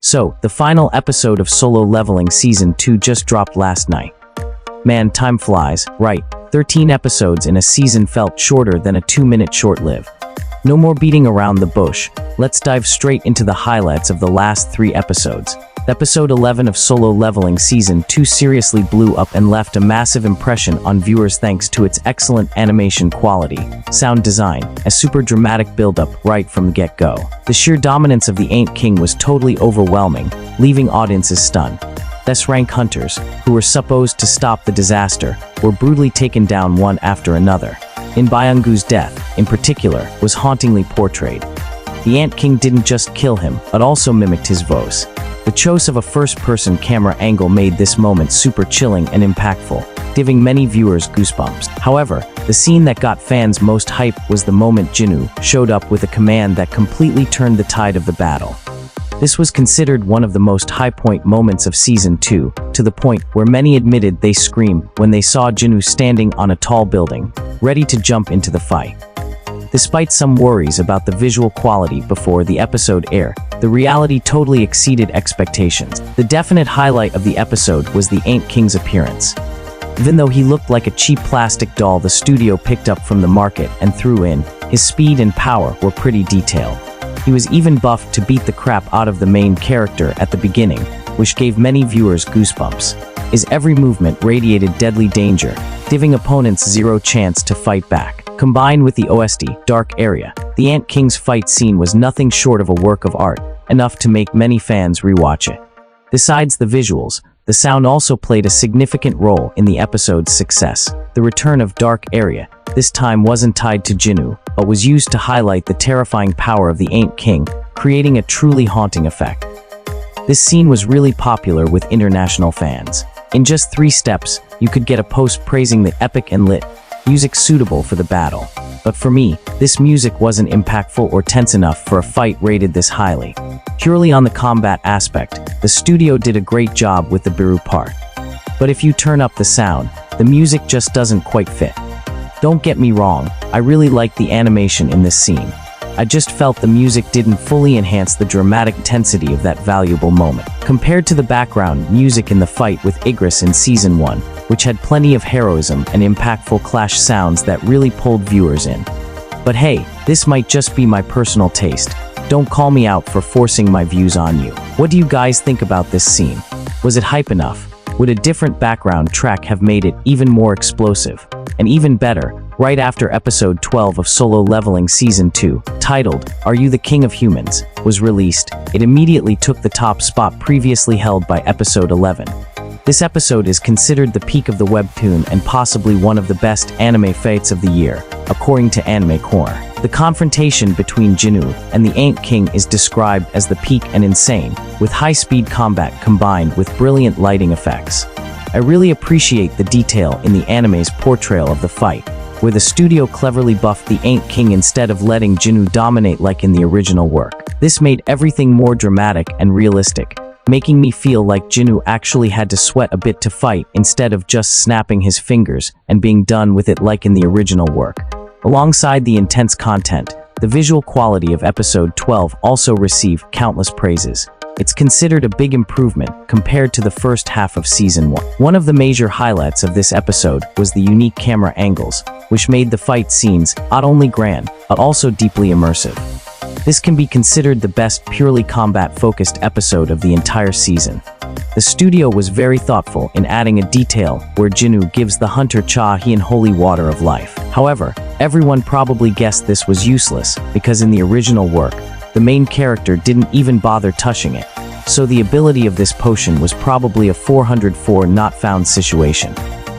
So, the final episode of Solo Leveling Season 2 just dropped last night. Man, time flies, right? 13 episodes in a season felt shorter than a 2-minute short-lived. No more beating around the bush, let's dive straight into the highlights of the last 3 episodes. Episode 11 of Solo Leveling Season 2 seriously blew up and left a massive impression on viewers thanks to its excellent animation quality, sound design, a super dramatic build-up right from the get-go. The sheer dominance of the Ant King was totally overwhelming, leaving audiences stunned. S-rank hunters, who were supposed to stop the disaster, were brutally taken down one after another. In Byung-goo's death, in particular, was hauntingly portrayed. The Ant King didn't just kill him, but also mimicked his voice. The choice of a first-person camera angle made this moment super chilling and impactful, giving many viewers goosebumps. However, the scene that got fans most hype was the moment Jin-Woo showed up with a command that completely turned the tide of the battle. This was considered one of the most high-point moments of Season 2, to the point where many admitted they screamed when they saw Jin-Woo standing on a tall building, ready to jump into the fight. Despite some worries about the visual quality before the episode aired, the reality totally exceeded expectations. The definite highlight of the episode was the Ant King's appearance. Even though he looked like a cheap plastic doll the studio picked up from the market and threw in, his speed and power were pretty detailed. He was even buffed to beat the crap out of the main character at the beginning, which gave many viewers goosebumps. His every movement radiated deadly danger, giving opponents zero chance to fight back. Combined with the OST, Dark Area, the Ant King's fight scene was nothing short of a work of art, enough to make many fans rewatch it. Besides the visuals, the sound also played a significant role in the episode's success. The return of Dark Area, this time wasn't tied to Jin-Woo, but was used to highlight the terrifying power of the Ant King, creating a truly haunting effect. This scene was really popular with international fans. In just 3 steps, you could get a post praising the epic and lit music suitable for the battle. But for me, this music wasn't impactful or tense enough for a fight rated this highly. Purely on the combat aspect, the studio did a great job with the Biru part. But if you turn up the sound, the music just doesn't quite fit. Don't get me wrong, I really liked the animation in this scene. I just felt the music didn't fully enhance the dramatic intensity of that valuable moment. Compared to the background music in the fight with Igris in Season 1, which had plenty of heroism and impactful clash sounds that really pulled viewers in. But hey, this might just be my personal taste. Don't call me out for forcing my views on you. What do you guys think about this scene? Was it hype enough? Would a different background track have made it even more explosive? And even better, right after episode 12 of Solo Leveling Season 2, titled, Are You the King of Humans?, was released, it immediately took the top spot previously held by episode 11. This episode is considered the peak of the webtoon and possibly one of the best anime fights of the year, according to Anime Corner. The confrontation between Jin-Woo and the Ant King is described as the peak and insane, with high-speed combat combined with brilliant lighting effects. I really appreciate the detail in the anime's portrayal of the fight, where the studio cleverly buffed the Ant King instead of letting Jin-Woo dominate like in the original work. This made everything more dramatic and realistic, making me feel like Jin-Woo actually had to sweat a bit to fight instead of just snapping his fingers and being done with it like in the original work. Alongside the intense content, the visual quality of episode 12 also received countless praises. It's considered a big improvement compared to the first half of Season 1. One of the major highlights of this episode was the unique camera angles, which made the fight scenes not only grand, but also deeply immersive. This can be considered the best purely combat-focused episode of the entire season. The studio was very thoughtful in adding a detail where Jin-Woo gives the hunter Cha-hee holy water of life. However, everyone probably guessed this was useless because in the original work, the main character didn't even bother touching it, so the ability of this potion was probably a 404 not found situation.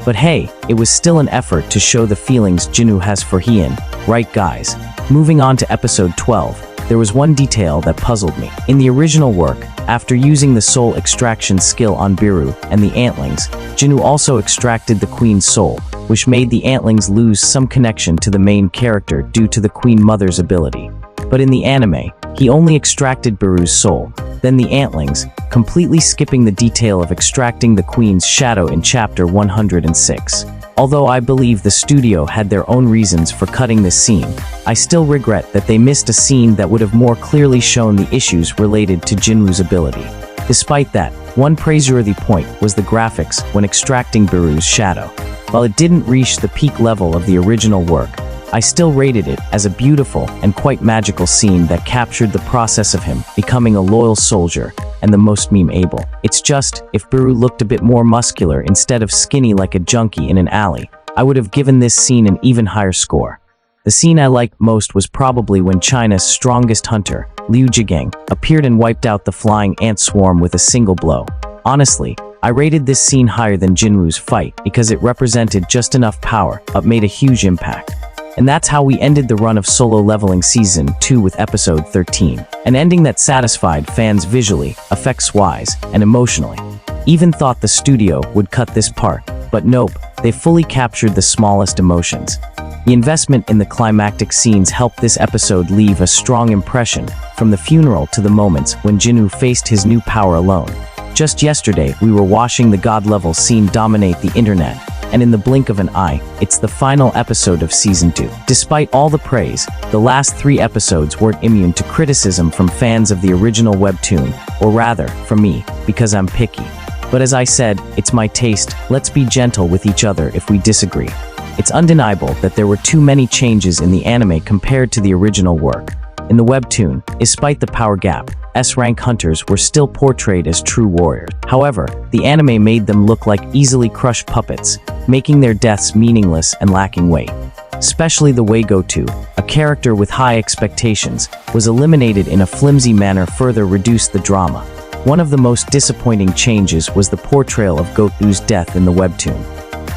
But hey, it was still an effort to show the feelings Jin-Woo has for Hien, right guys? Moving on to episode 12, there was one detail that puzzled me. In the original work, after using the soul extraction skill on Biru and the Antlings, Jin-Woo also extracted the Queen's soul, which made the Antlings lose some connection to the main character due to the Queen Mother's ability. But in the anime, he only extracted Biru's soul, then the Antlings, completely skipping the detail of extracting the Queen's shadow in chapter 106. Although I believe the studio had their own reasons for cutting this scene, I still regret that they missed a scene that would have more clearly shown the issues related to Jin-Woo's ability. Despite that, one praiseworthy point was the graphics when extracting Beru's shadow. While it didn't reach the peak level of the original work, I still rated it as a beautiful and quite magical scene that captured the process of him becoming a loyal soldier and the most meme-able. It's just, if Beru looked a bit more muscular instead of skinny like a junkie in an alley, I would have given this scene an even higher score. The scene I liked most was probably when China's strongest hunter, Liu Jigang, appeared and wiped out the flying ant swarm with a single blow. Honestly, I rated this scene higher than Jin-Woo's fight because it represented just enough power but made a huge impact. And that's how we ended the run of Solo Leveling Season 2 with episode 13. An ending that satisfied fans visually, effects-wise, and emotionally. Even thought the studio would cut this part, but nope, they fully captured the smallest emotions. The investment in the climactic scenes helped this episode leave a strong impression, from the funeral to the moments when Jin-Woo faced his new power alone. Just yesterday, we were watching the god-level scene dominate the internet, and in the blink of an eye, it's the final episode of Season 2. Despite all the praise, the last 3 episodes weren't immune to criticism from fans of the original webtoon, or rather, from me, because I'm picky. But as I said, it's my taste, let's be gentle with each other if we disagree. It's undeniable that there were too many changes in the anime compared to the original work. In the webtoon, despite the power gap, S-rank hunters were still portrayed as true warriors. However, the anime made them look like easily crushed puppets, making their deaths meaningless and lacking weight. Especially the way Goto, a character with high expectations, was eliminated in a flimsy manner further reduced the drama. One of the most disappointing changes was the portrayal of Goto's death in the webtoon.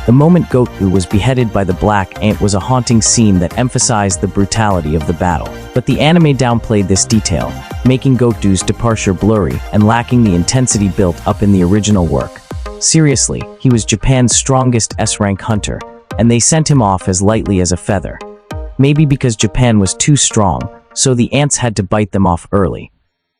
The moment Goto was beheaded by the Black Ant was a haunting scene that emphasized the brutality of the battle. But the anime downplayed this detail, making Goto's departure blurry and lacking the intensity built up in the original work. Seriously, he was Japan's strongest S-rank hunter, and they sent him off as lightly as a feather. Maybe because Japan was too strong, so the ants had to bite them off early.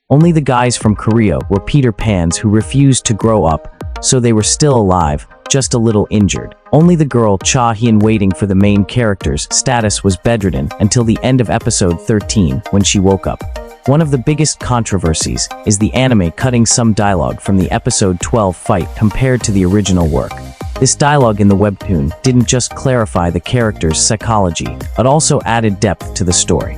Only the guys from Korea were Peter Pans who refused to grow up, so they were still alive, just a little injured. Only the girl Cha Hyun waiting for the main character's status was bedridden until the end of episode 13 when she woke up. One of the biggest controversies is the anime cutting some dialogue from the episode 12 fight compared to the original work. This dialogue in the webtoon didn't just clarify the character's psychology, but also added depth to the story.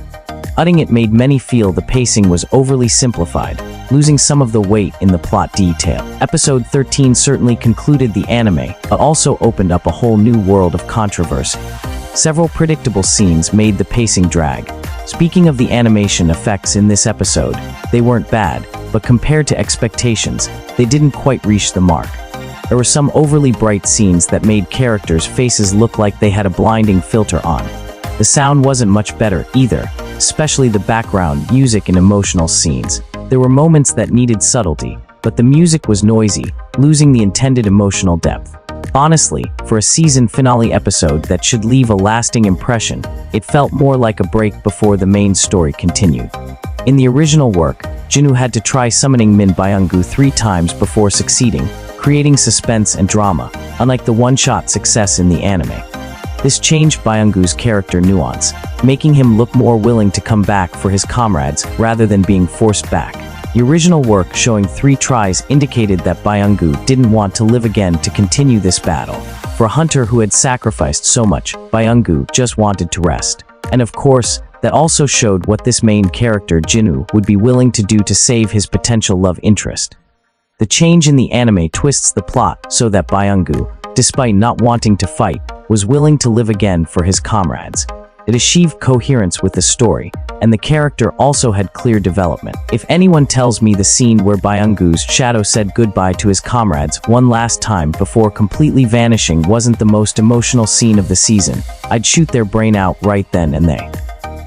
Cutting it made many feel the pacing was overly simplified, losing some of the weight in the plot detail. Episode 13 certainly concluded the anime, but also opened up a whole new world of controversy. Several predictable scenes made the pacing drag. Speaking of the animation effects in this episode, they weren't bad, but compared to expectations, they didn't quite reach the mark. There were some overly bright scenes that made characters' faces look like they had a blinding filter on. The sound wasn't much better either, especially the background music in emotional scenes. There were moments that needed subtlety, but the music was noisy, losing the intended emotional depth. Honestly, for a season finale episode that should leave a lasting impression, it felt more like a break before the main story continued. In the original work, Jin-Woo had to try summoning Min Byung-gu 3 times before succeeding, creating suspense and drama, unlike the one-shot success in the anime. This changed Byung-gu's character nuance, making him look more willing to come back for his comrades rather than being forced back. The original work showing 3 tries indicated that Byung-gu didn't want to live again to continue this battle. For a hunter who had sacrificed so much, Byung-gu just wanted to rest. And of course, that also showed what this main character Jin-Woo would be willing to do to save his potential love interest. The change in the anime twists the plot so that Byung-gu, despite not wanting to fight, was willing to live again for his comrades. It achieved coherence with the story, and the character also had clear development. If anyone tells me the scene where Byung-gu's shadow said goodbye to his comrades one last time before completely vanishing wasn't the most emotional scene of the season, I'd shoot their brain out right then and there.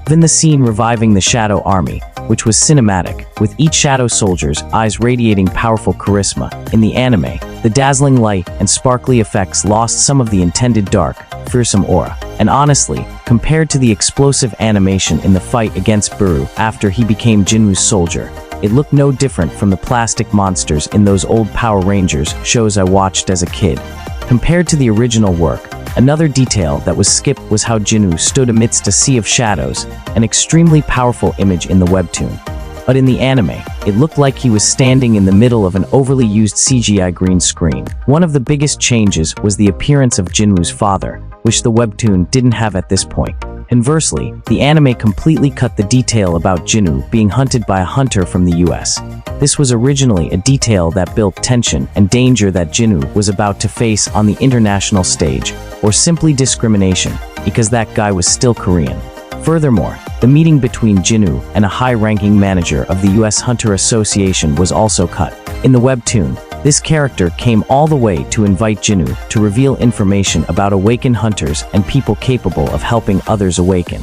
Even the scene reviving the Shadow Army, which was cinematic, with each Shadow soldier's eyes radiating powerful charisma. In the anime, the dazzling light and sparkly effects lost some of the intended dark, fearsome aura. And honestly, compared to the explosive animation in the fight against Beru after he became Jin-Woo's soldier, it looked no different from the plastic monsters in those old Power Rangers shows I watched as a kid. Compared to the original work, Another detail that was skipped was how Jin-Woo stood amidst a sea of shadows, an extremely powerful image in the webtoon. But in the anime, it looked like he was standing in the middle of an overly used CGI green screen. One of the biggest changes was the appearance of Jin-Woo's father, which the webtoon didn't have at this point. Conversely, the anime completely cut the detail about Jin-Woo being hunted by a hunter from the US. This was originally a detail that built tension and danger that Jin-Woo was about to face on the international stage, or simply discrimination, because that guy was still Korean. Furthermore, the meeting between Jin-Woo and a high-ranking manager of the US Hunter Association was also cut. In the webtoon, this character came all the way to invite Jin-Woo to reveal information about awakened hunters and people capable of helping others awaken.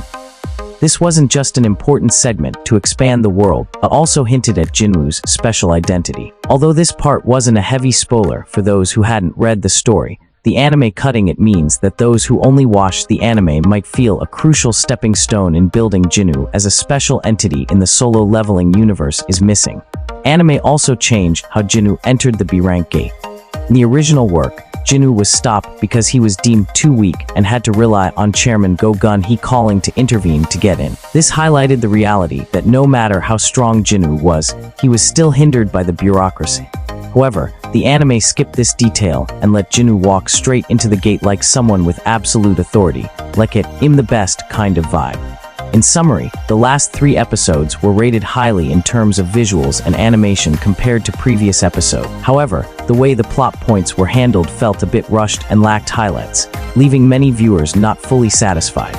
This wasn't just an important segment to expand the world, but also hinted at Jin-Woo's special identity. Although this part wasn't a heavy spoiler for those who hadn't read the story, the anime cutting it means that those who only watched the anime might feel a crucial stepping stone in building Jin-Woo as a special entity in the Solo Leveling universe is missing. Anime also changed how Jin-Woo entered the B-rank gate. In the original work, Jin-Woo was stopped because he was deemed too weak and had to rely on Chairman Go-Gun-hee calling to intervene to get in. This highlighted the reality that no matter how strong Jin-Woo was, he was still hindered by the bureaucracy. However, the anime skipped this detail and let Jin-Woo walk straight into the gate like someone with absolute authority, like it "I'm the best" kind of vibe. In summary, the last 3 episodes were rated highly in terms of visuals and animation compared to previous episodes. However, the way the plot points were handled felt a bit rushed and lacked highlights, leaving many viewers not fully satisfied.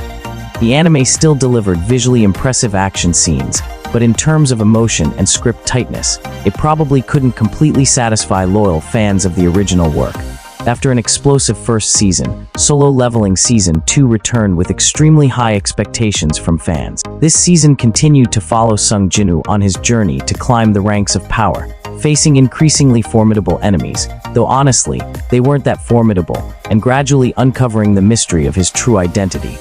The anime still delivered visually impressive action scenes, but in terms of emotion and script tightness, it probably couldn't completely satisfy loyal fans of the original work. After an explosive first season, Solo Leveling Season 2 returned with extremely high expectations from fans. This season continued to follow Sung Jin-Woo on his journey to climb the ranks of power, facing increasingly formidable enemies, though honestly, they weren't that formidable, and gradually uncovering the mystery of his true identity.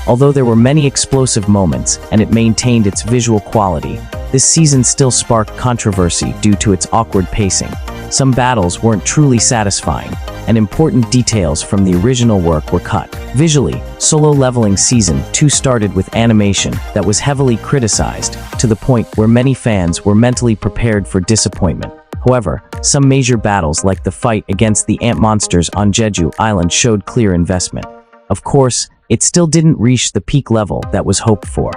Although there were many explosive moments and it maintained its visual quality, this season still sparked controversy due to its awkward pacing. Some battles weren't truly satisfying, and important details from the original work were cut. Visually, Solo Leveling Season 2 started with animation that was heavily criticized, to the point where many fans were mentally prepared for disappointment. However, some major battles like the fight against the ant monsters on Jeju Island showed clear investment. Of course, it still didn't reach the peak level that was hoped for.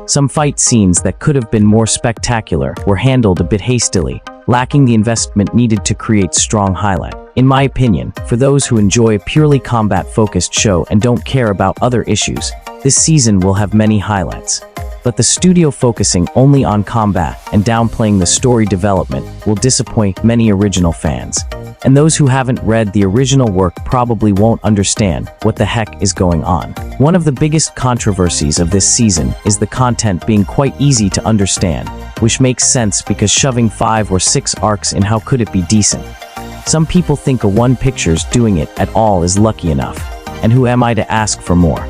Some fight scenes that could have been more spectacular were handled a bit hastily, lacking the investment needed to create strong highlight. In my opinion, for those who enjoy a purely combat-focused show and don't care about other issues, this season will have many highlights. But the studio focusing only on combat and downplaying the story development will disappoint many original fans. And those who haven't read the original work probably won't understand what the heck is going on. One of the biggest controversies of this season is the content being quite easy to understand, which makes sense because shoving 5 or 6 arcs in how could it be decent? Some people think a one picture's doing it at all is lucky enough, and who am I to ask for more?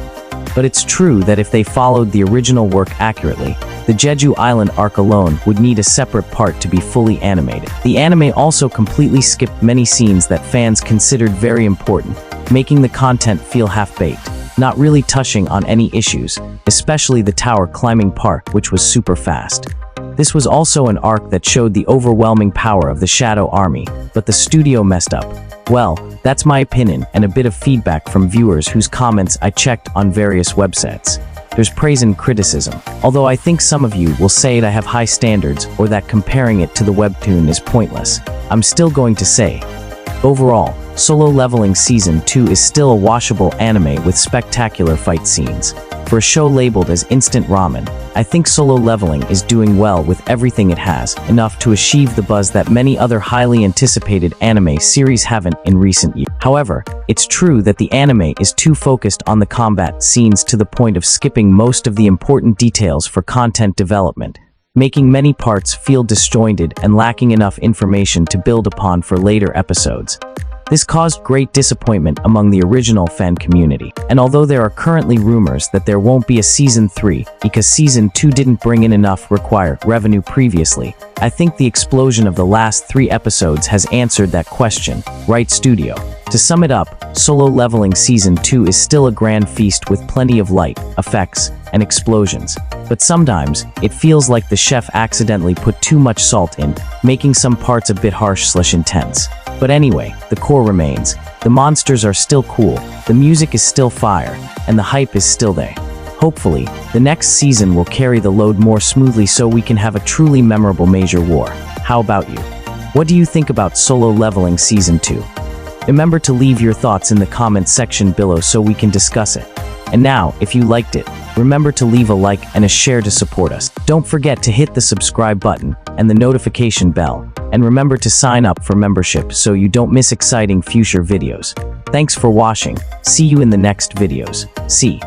But it's true that if they followed the original work accurately, the Jeju Island arc alone would need a separate part to be fully animated. The anime also completely skipped many scenes that fans considered very important, making the content feel half-baked, not really touching on any issues, especially the tower climbing part, which was super fast. This was also an arc that showed the overwhelming power of the Shadow Army, but the studio messed up. Well, that's my opinion and a bit of feedback from viewers whose comments I checked on various websites. There's praise and criticism, although I think some of you will say I have high standards or that comparing it to the webtoon is pointless. I'm still going to say, overall, Solo Leveling Season 2 is still a watchable anime with spectacular fight scenes. For a show labeled as instant ramen, I think Solo Leveling is doing well with everything it has, enough to achieve the buzz that many other highly anticipated anime series haven't in recent years. However, it's true that the anime is too focused on the combat scenes to the point of skipping most of the important details for content development, making many parts feel disjointed and lacking enough information to build upon for later episodes. This caused great disappointment among the original fan community, and although there are currently rumors that there won't be a Season 3 because Season 2 didn't bring in enough required revenue previously, I think the explosion of the last 3 episodes has answered that question, right studio? To sum it up, Solo Leveling Season 2 is still a grand feast with plenty of light, effects, and explosions. But sometimes, it feels like the chef accidentally put too much salt in, making some parts a bit harsh/intense. But anyway, the core remains. The monsters are still cool, the music is still fire, and the hype is still there. Hopefully, the next season will carry the load more smoothly so we can have a truly memorable major war. How about you? What do you think about Solo Leveling Season 2? Remember to leave your thoughts in the comments section below so we can discuss it. And now, if you liked it, remember to leave a like and a share to support us. Don't forget to hit the subscribe button and the notification bell. And remember to sign up for membership so you don't miss exciting future videos. Thanks for watching. See you in the next videos. See.